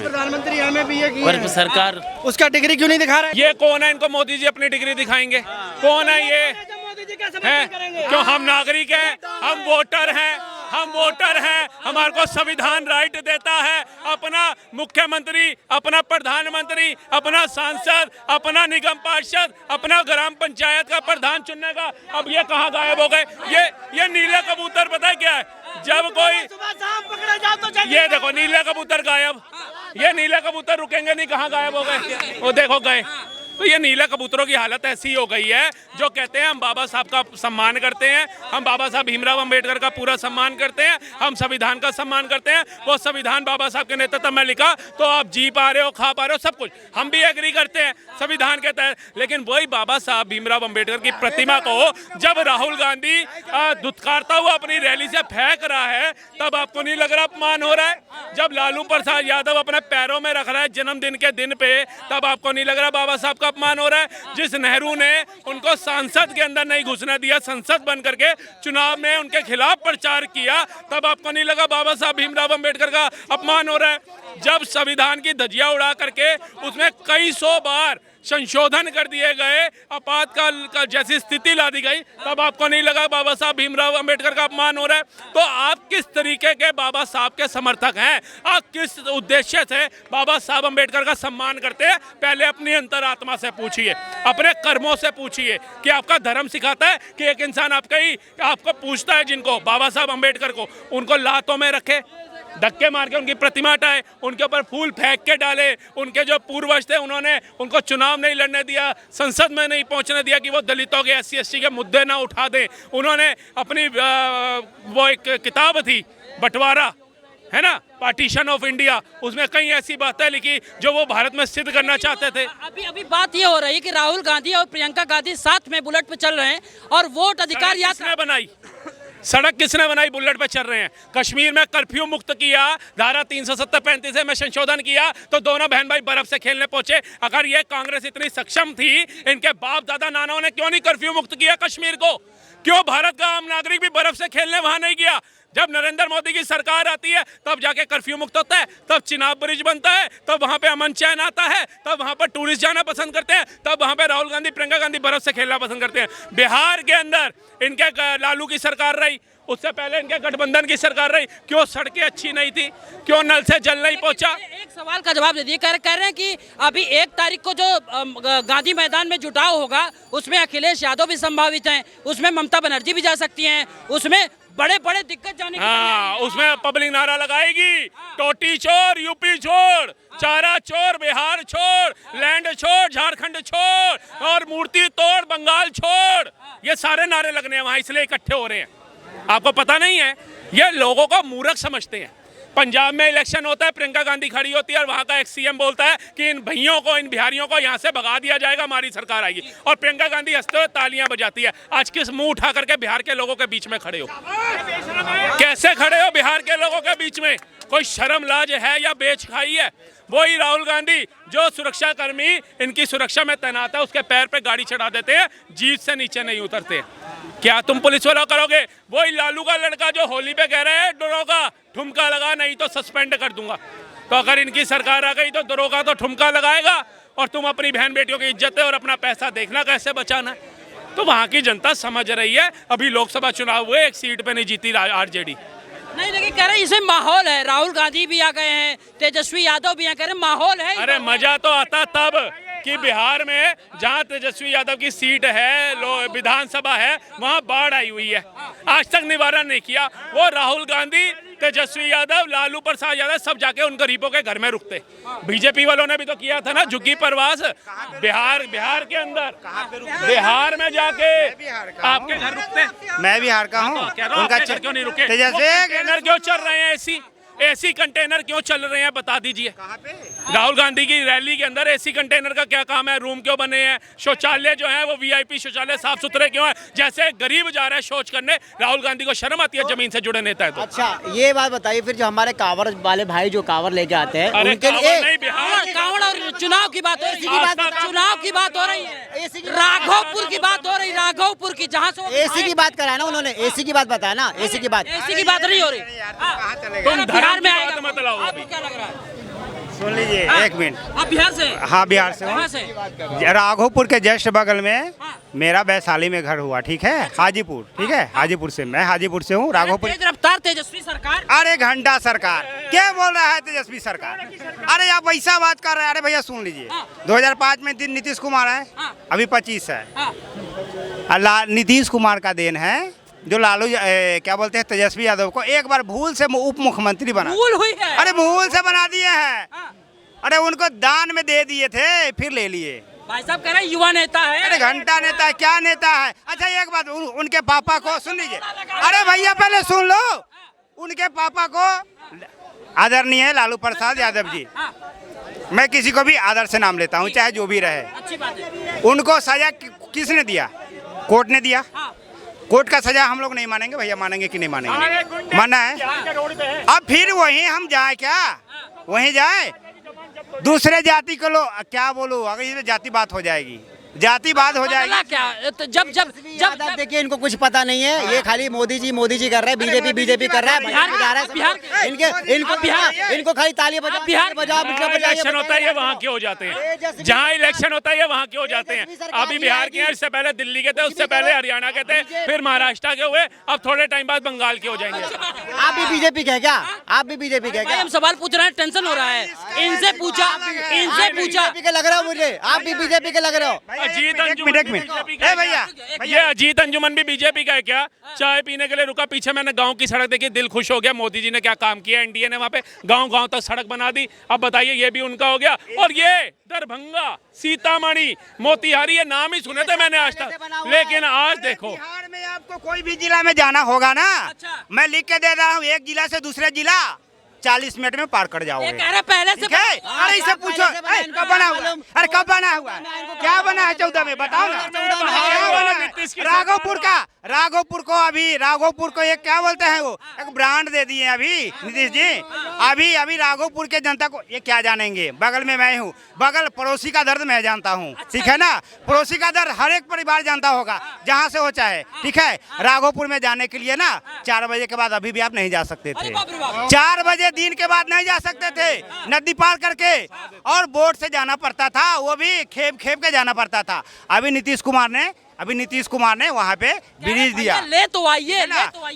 प्रधानमंत्री MA पर सरकार उसका डिग्री क्यों नहीं दिखा रहा है? ये कौन है, इनको मोदी जी अपनी डिग्री दिखाएंगे? कौन है ये? है क्यों? हम नागरिक हैं, हम वोटर हैं, हम वोटर हैं। हमारे को संविधान राइट देता है अपना मुख्यमंत्री, अपना प्रधानमंत्री, अपना सांसद, अपना निगम पार्षद, अपना ग्राम पंचायत का प्रधान चुनने का। अब ये कहाँ गायब हो गए? ये नीले कबूतर पता है क्या है? जब कोई ये देखो नीले कबूतर गायब, ये नीले कबूतर रुकेंगे नहीं, कहाँ गायब हो गए? वो देखो गए। तो ये नीले कबूतरों की हालत ऐसी हो गई है जो कहते हैं हम बाबा साहब का सम्मान करते हैं, हम बाबा साहब भीमराव अंबेडकर का पूरा सम्मान करते हैं, हम संविधान का सम्मान करते हैं। वो संविधान बाबा साहब के नेतृत्व में लिखा तो आप जी पा रहे हो, खा पा रहे हो, सब कुछ हम भी एग्री करते हैं संविधान के तहत। लेकिन वही बाबा साहब भीमराव अंबेडकर की प्रतिमा को जब राहुल गांधी धुतकारता हुआ अपनी रैली से फेंक रहा है, तब आपको नहीं लग रहा अपमान हो रहा है? जब लालू प्रसाद यादव अपने पैरों में रख रहा है जन्मदिन के दिन पे, तब आपको नहीं लग रहा बाबा साहब का अपमान हो रहा है? जिस नेहरू ने उनको संसद के अंदर नहीं घुसने दिया, संसद बन करके चुनाव में उनके खिलाफ प्रचार किया, तब आपको नहीं लगा बाबा साहब भीमराव अंबेडकर का अपमान हो रहा है? जब संविधान की धज्जियां उड़ा करके उसमें कई सौ बार संशोधन कर दिए गए, आपातकाल का जैसी स्थिति ला दी गई, तब आपको नहीं लगा बाबा साहब भीमराव अंबेडकर का अपमान हो रहा है? तो आप किस तरीके के बाबा साहब के समर्थक हैं? आप किस उद्देश्य से बाबा साहब अंबेडकर का सम्मान करते हैं? पहले अपनी अंतरात्मा से पूछिए, अपने कर्मों से पूछिए कि आपका धर्म सिखाता है कि एक इंसान आपको पूछता है, जिनको बाबा साहब अंबेडकर को, उनको लातों में रखे, धक्के मार के उनकी प्रतिमा हटाए, उनके ऊपर फूल फेंक के डाले? उनके जो पूर्वज थे उन्होंने उनको चुनाव नहीं लड़ने दिया, संसद में नहीं पहुंचने दिया कि वो दलितों के SC ST के मुद्दे ना उठा दें। उन्होंने अपनी वो एक किताब थी बंटवारा, है ना, पार्टीशन ऑफ इंडिया, उसमें कई ऐसी बातें लिखी जो वो भारत में सिद्ध करना चाहते थे। अभी बात ये हो रही है कि राहुल गांधी और प्रियंका गांधी साथ में बुलेट पे चल रहे हैं और वोट अधिकार यात्रा बनाई। सड़क किसने बनाई? बुलेट पे चल रहे हैं। कश्मीर में कर्फ्यू मुक्त किया, धारा 370-35 में संशोधन किया, तो दोनों बहन भाई बर्फ से खेलने पहुंचे। अगर ये कांग्रेस इतनी सक्षम थी, इनके बाप दादा नानाओं ने क्यों नहीं कर्फ्यू मुक्त किया कश्मीर को? क्यों भारत का आम नागरिक भी बर्फ से खेलने वहां नहीं गया? जब नरेंद्र मोदी की सरकार आती है तब जाके कर्फ्यू मुक्त होता है, तब चिनाब ब्रिज बनता है, तब वहां पे अमन चैन आता है, तब वहां पर टूरिस्ट जाना पसंद करते हैं, तब वहां पे राहुल गांधी प्रियंका गांधी बर्फ से खेलना पसंद करते हैं। बिहार के अंदर इनके लालू की सरकार रही, उससे पहले इनके गठबंधन की सरकार रही, क्यों सड़कें अच्छी नहीं थी? क्यों नल से जल नहीं पहुंचा? एक सवाल का जवाब दे दिए। कह रहे हैं कि अभी 1 तारीख को जो गांधी मैदान में जुटाव होगा उसमें अखिलेश यादव भी संभावित हैं, उसमें ममता बनर्जी भी जा सकती हैं, उसमें बड़े बड़े दिग्गज जाने। हाँ, उसमें पब्लिक नारा लगाएगी, टोटी चोर यूपी छोड़, चारा चोर बिहार छोड़, लैंड छोड़ झारखंड छोड़, और मूर्ति तोड़ बंगाल छोड़। ये सारे नारे लगने हैं वहां, इसलिए इकट्ठे हो रहे हैं। आपको पता नहीं है? ये लोगों को मूर्ख समझते हैं। पंजाब में इलेक्शन होता है, प्रियंका गांधी खड़ी होती है और वहां का एक CM बोलता है कि इन भैयों को, इन बिहारियों को यहाँ से भगा दिया जाएगा, हमारी सरकार आएगी, और प्रियंका गांधी हंसते हुए तालियां बजाती है। आज किस मुंह उठा करके बिहार के लोगों के बीच में खड़े हो? कैसे खड़े हो बिहार के लोगों के बीच में? कोई शर्म लाज है या बेच खाई है? वही राहुल गांधी जो सुरक्षा कर्मी इनकी सुरक्षा में तैनात है, उसके पैर पे गाड़ी चढ़ा देते हैं, जीत से नीचे नहीं उतरते। क्या तुम पुलिस वाला करोगे? वही लालू का लड़का जो होली पे कह रहे हैं दरोगा ठुमका लगा, नहीं तो सस्पेंड कर दूंगा। तो अगर इनकी सरकार आ गई तो दरोगा तो ठुमका लगाएगा, और तुम अपनी बहन बेटियों की इज्जत और अपना पैसा देखना कैसे बचाना है। तो वहाँ की जनता समझ रही है। अभी लोकसभा चुनाव हुए, 1 सीट पे नहीं जीती RJD। नहीं, लेकिन कह रहे इसे माहौल है, राहुल गांधी भी आ गए हैं, तेजस्वी यादव भी आ, कह रहे माहौल है। अरे मजा तो आता तब कि बिहार में जहां तेजस्वी यादव की सीट है, विधानसभा है, वहां बाढ़ आई हुई है, आज तक निवारण नहीं किया। वो राहुल गांधी, तेजस्वी यादव, लालू प्रसाद यादव सब जाके उन गरीबों के घर में रुकते। बीजेपी वालों ने भी तो किया था ना झुग्गी प्रवास, बिहार के अंदर, बिहार में जाके आपके घर रुकते। मैं बिहार का हूँ, उनका क्यों नहीं रुके? कंटेनर क्यों चल रहे हैं? एसी कंटेनर क्यों चल रहे हैं, बता दीजिए। राहुल गांधी की रैली के अंदर एसी कंटेनर का क्या काम है? रूम क्यों बने हैं? शौचालय जो है वो VIP शौचालय साफ सुथरे क्यों है? जैसे गरीब जा रहा है शौच करने, राहुल गांधी को शर्म आती है जमीन से जुड़े नेता है तो। अच्छा, ये बात बताइए फिर, जो हमारे कांवड़ वाले भाई जो कांवड़ लेके आते हैं, उनके लिए कांवड़ और चुनाव की बात हो रही है, चुनाव की बात हो रही है, राघोपुर की बात हो रही, राघोपुर की, जहाँ से AC की बात कराया ना उन्होंने, AC की बात बताया ना, AC की बात नहीं हो रही। तुम धर्म में आएगा मत लाओ। क्या लग रहा है? सुन लीजिए हाँ। एक मिनट। आप बिहार से? हाँ बिहार से कहाँ हूँ। से? राघोपुर के जस्ट बगल में हाँ। मेरा वैशाली में घर हुआ, ठीक है। हाजीपुर, ठीक है, हाजीपुर से, मैं हाजीपुर से हूँ। राघोपुर। तेज रफ्तार तेजस्वी सरकार। अरे घंटा सरकार क्या बोल रहा है तेजस्वी सरकार? अरे आप ऐसा बात कर रहे हैं। अरे भैया सुन लीजिए, हाँ। 2005 में दिन नीतीश कुमार है, हाँ। अभी 25 है। हाँ। नीतीश कुमार का देन है जो लालू क्या बोलते हैं तेजस्वी यादव को एक बार भूल से उप मुख्यमंत्री बना। भूल हुई है। अरे भूल से बना दिए हैं। हाँ। अरे उनको दान में दे दिए थे, फिर ले लिए। भाई साहब कह रहे हैं युवा नेता है। अरे घंटा नेता है, क्या नेता है? अच्छा एक बात, उनके पापा को सुन लीजिए। अरे भैया पहले सुन लो, उनके पापा को आदरणीय लालू प्रसाद यादव जी, हाँ। मैं किसी को भी आदर से नाम लेता हूँ चाहे जो भी रहे। अच्छी बात है। उनको सजा किसने दिया? कोर्ट ने दिया। हाँ। कोर्ट का सजा हम लोग नहीं मानेंगे भैया, मानेंगे कि नहीं मानेंगे? मानना है। अब फिर वहीं हम जाए क्या? वहीं जाए दूसरे जाति को लो, क्या बोलूं, अगर ये जाति बात हो जाएगी, जाति बात हो जाएगी। बदला क्या? तो जब देखिए इनको कुछ पता नहीं है, ये खाली मोदी जी कर रहे हैं, बीजेपी कर रहा है। इनको खाली ताली बजा इलेक्शन होता है ये वहाँ क्यों हो जाते हैं? जहाँ इलेक्शन होता है ये वहाँ क्यों हो जाते हैं? अभी बिहार के हैं, इससे पहले दिल्ली के थे, उससे पहले हरियाणा के थे, फिर महाराष्ट्र के हुए, अब थोड़े टाइम बाद बंगाल के हो जाएंगे। आप भी बीजेपी के क्या? आप भी बीजेपी के भाई क्या? हम सवाल पूछ रहे हैं, टेंशन हो रहा है। इनसे पूछा बीजेपी के लग रहे हो मुझे, आप भी बीजेपी के लग रहे हो। अजीत एक मिनट ए भैया, ये अजीत अंजुमन भी बीजेपी का है क्या? चाय पीने के लिए रुका, पीछे मैंने गांव की सड़क देखी, दिल खुश हो गया। मोदी जी ने क्या काम किया, एनडीए ने वहाँ पे गांव तक सड़क बना दी। अब बताइए ये भी उनका हो गया। और ये दरभंगा, सीतामढ़ी, मोतिहारी, ये नाम ही सुने थे मैंने आज तक, लेकिन आज देखो। बिहार में आपको कोई भी जिला में जाना होगा ना, अच्छा। मैं लिख के दे रहा हूँ, एक जिला से दूसरे जिला 40 मिनट में पार कर ये जाओगे। कह रहे पहले से ठीक है? अरे इसे पूछो, कब बना हुआ? अरे कब बना हुआ? क्या बना है 14 में? बताओ ना। क्या बना है? राघोपुर को एक क्या बोलते हैं वो, एक ब्रांड दे दिए अभी नीतीश जी। अभी राघोपुर के जनता को ये क्या जानेंगे? बगल में मैं हूँ, बगल पड़ोसी का दर्द मैं जानता हूँ, ठीक है ना। पड़ोसी का दर्द हर एक परिवार जानता होगा, जहाँ से हो चाहे, ठीक है। राघोपुर में जाने के लिए ना 4 बजे के बाद अभी भी आप नहीं जा सकते थे। 4 बजे दिन के बाद नहीं जा सकते थे, नदी पार करके, और बोट से जाना पड़ता था, वो भी खेप के जाना पड़ता था। अभी नीतीश कुमार ने वहाँ पे ब्रिज दिया। ले तो आइए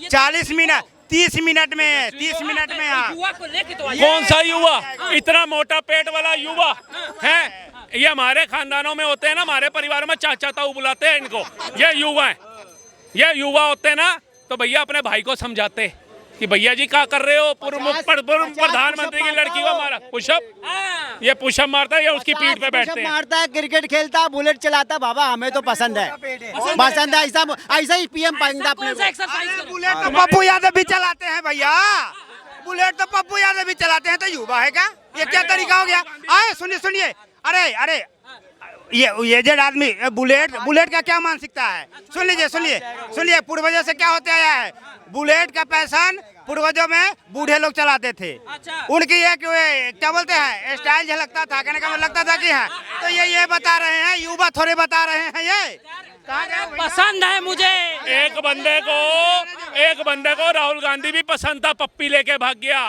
40 मिनट 30 मिनट में 30 मिनट में युवा को लेके तो आइए। कौन सा युवा? इतना मोटा पेट वाला युवा है? ये हमारे खानदानों में होते हैं ना, हमारे परिवार में चाचा ताऊ बुलाते हैं इनको। ये युवा है, ये युवा होते हैं ना, तो भैया अपने भाई को समझाते कि भैया जी क्या कर रहे हो? प्रधानमंत्री की लड़की को मारा, पुशअप, ये पुशअप मारता है, ये उसकी पीठ पे बैठते हैं। मारता है, क्रिकेट खेलता है, बुलेट चलाता है। बाबा हमें तो पसंद है, ऐसा ही पीएम पाएंगे अपने को। बुलेट तो पप्पू यादव भी चलाते हैं भैया, बुलेट तो पप्पू यादव भी चलाते हैं, तो युवा है क्या? ये क्या तरीका हो गया? आए सुनिए, अरे ये एजेड आदमी बुलेट का क्या मानसिकता है? सुन लीजिए, पूर्वजों से क्या होते आया है, बुलेट का पैशन पूर्वजों में बूढ़े लोग चलाते थे। अच्छा। उनकी ये क्या बोलते हैं, स्टाइल झलकता था, कहने का मतलब लगता था कि हाँ, तो ये बता रहे हैं, युवा थोड़े बता रहे हैं। ये पसंद है मुझे। एक बंदे को राहुल गांधी भी पसंद था, पप्पी लेके भाग गया।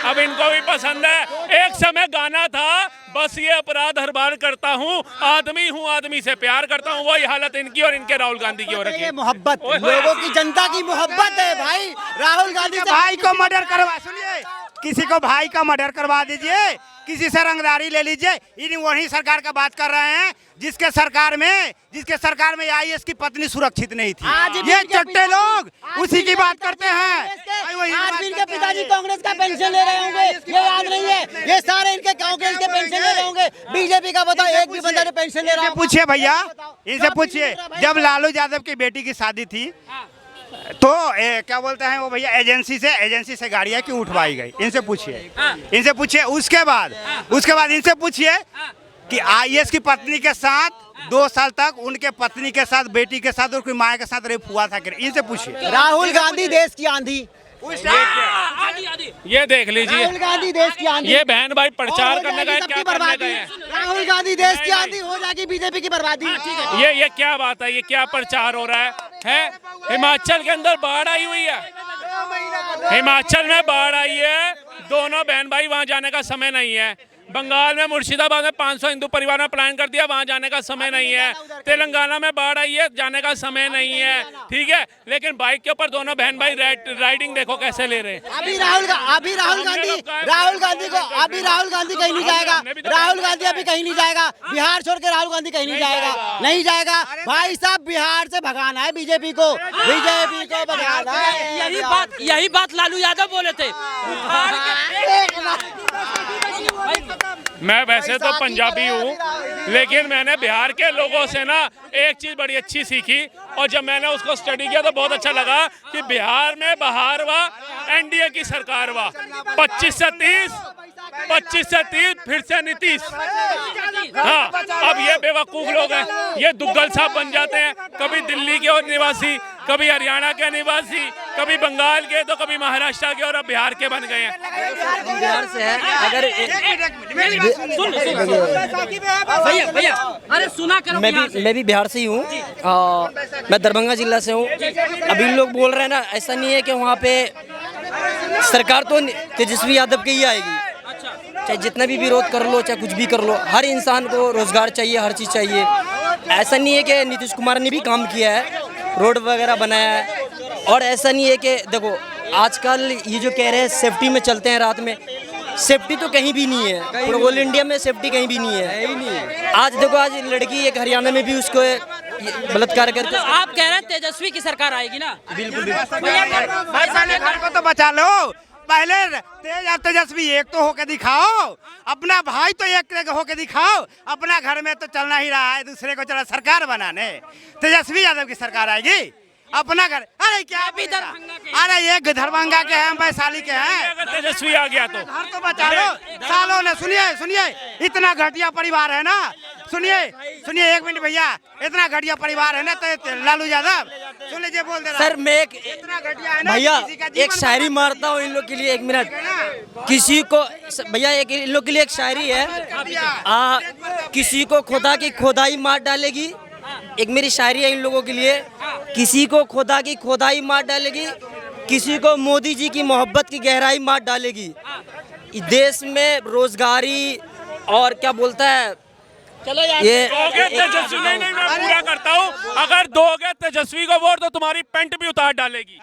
अब इनको भी पसंद है। एक समय गाना था, बस ये अपराध हर बार करता हूँ, आदमी हूँ आदमी से प्यार करता हूँ। वही हालत इनकी और इनके राहुल गांधी की हो रखी है। मोहब्बत, लोगों की, जनता की मोहब्बत है भाई। राहुल गांधी भाई को मर्डर करवा, सुनिए, किसी को भाई का मर्डर करवा दीजिए, किसी से रंगदारी ले लीजिए। इन वही सरकार का बात कर रहे हैं जिसके सरकार में आईएएस की पत्नी सुरक्षित नहीं थी। ये चट्टे लोग उसी की बात करते हैं। आज भी इनके पिताजी कांग्रेस का पेंशन ले रहे होंगे, ये याद नहीं है? ये सारे इनके कांग्रेस के पेंशन ले रहे होंगे। बीजेपी का बताओ, एक भी बंदा ने पेंशन ले रहा है? पूछिए भैया, इनसे पूछिए, जब लालू यादव की बेटी की शादी थी तो क्या बोलते हैं वो भैया, एजेंसी से गाड़ियाँ क्यों उठवाई गई? इनसे पूछिए। उसके बाद इनसे पूछिए कि आईएएस की पत्नी के साथ 2 साल तक उनके पत्नी के साथ, बेटी के साथ और कोई माँ के साथ रेप हुआ था? इनसे पूछिए। राहुल गांधी देश की आंधी, ये देख लीजिए, राहुल गांधी देश की आंधी। ये बहन भाई प्रचार करने गए, क्या करने गए हैं? राहुल गांधी देश की आंधी, हो जाएगी बीजेपी की बर्बादी। ये क्या बात है? ये क्या प्रचार हो रहा है? हिमाचल के अंदर बाढ़ आई हुई है, हिमाचल में बाढ़ आई है। दोनों बहन भाई वहां जाने का समय नहीं है। बंगाल में मुर्शिदाबाद में 500 हिंदू परिवार में प्लान कर दिया, वहां जाने का समय नहीं है। तेलंगाना में बाढ़ आई है, जाने का समय नहीं है, ठीक है। लेकिन बाइक के ऊपर दोनों बहन भाई राइडिंग देखो कैसे ले रहे हैं। अभी राहुल गांधी कहीं नहीं जाएगा। राहुल गांधी अभी कहीं नहीं जाएगा। बिहार छोड़ के राहुल गांधी कहीं नहीं जाएगा, नहीं जाएगा। भाई साहब बिहार से भगाना है बीजेपी को, भगाना है। यही बात लालू यादव बोले थे। मैं वैसे तो पंजाबी हूँ, लेकिन मैंने बिहार के लोगों से ना एक चीज बड़ी अच्छी सीखी, और जब मैंने उसको स्टडी किया तो बहुत अच्छा लगा कि बिहार में बहार व एनडीए की सरकार वा 25 से 30 फिर से नीतीश। हाँ, अब ये बेवकूफ लोग हैं, ये दुग्गल साहब बन जाते हैं, कभी दिल्ली के और निवासी, कभी हरियाणा के निवासी, कभी बंगाल के, तो कभी महाराष्ट्र के, और अब बिहार के बन गए हैं। बिहार से है। अगर भैया अरे सुना करो। मैं भी बिहार से ही हूँ, मैं दरभंगा जिला से हूँ। अभी लोग बोल रहे हैं ना, ऐसा नहीं है कि वहाँ पे सरकार तो तेजस्वी यादव की ही आएगी। चाहे जितना भी विरोध कर लो, चाहे कुछ भी कर लो, हर इंसान को रोजगार चाहिए, हर चीज़ चाहिए। ऐसा नहीं है कि नीतीश कुमार ने भी काम किया है, रोड वगैरह बनाया है। और ऐसा नहीं है कि देखो आजकल ये जो कह रहे हैं सेफ्टी में चलते हैं रात में, सेफ्टी तो कहीं भी नहीं है। पूरे ऑल इंडिया में सेफ्टी कहीं भी नहीं है। आज देखो, आज लड़की एक हरियाणा में भी उसको बलात्कार करके। तो आप कह रहे हैं तेजस्वी की सरकार आएगी ना? बिल्कुल घर को तो बचा लो, पहले तेजस्वी एक तो होके दिखाओ, अपना भाई तो एक होके दिखाओ। अपना घर में तो चलना ही रहा है, दूसरे को चला सरकार बनाने। तेजस्वी यादव की सरकार आएगी, अपना घर। अरे क्या भी दरभंगा के, अरे ये दरभंगा के हैं, वैशाली के हैं। अगर तेजस्वी आ गया तो घर तो बचा लो सालों ने। सुनिए इतना घटिया परिवार है ना। सुनिए एक मिनट भैया, इतना घटिया परिवार है ना, तो लालू यादव सुन लीजिए, बोल दे रहा सर मैं इतना घटिया है ना, भैया किसी का जीवन एक शायरी मारता हूँ इन लोग के लिए, 1 मिनट। किसी को भैया इन लोग के लिए एक शायरी है, किसी को खुदा की खुदाई मार डालेगी। एक मेरी शायरी है इन लोगों के लिए, किसी को खुदा की खुदाई मार डालेगी, किसी को मोदी जी की मोहब्बत की गहराई मार डालेगी। देश में रोजगारी और क्या बोलता है, चलो यार ये दोगे तेजस्वी, नहीं मैं पूरा करता हूँ, अगर दोगे तेजस्वी को वोट तो तुम्हारी पेंट भी उतार डालेगी।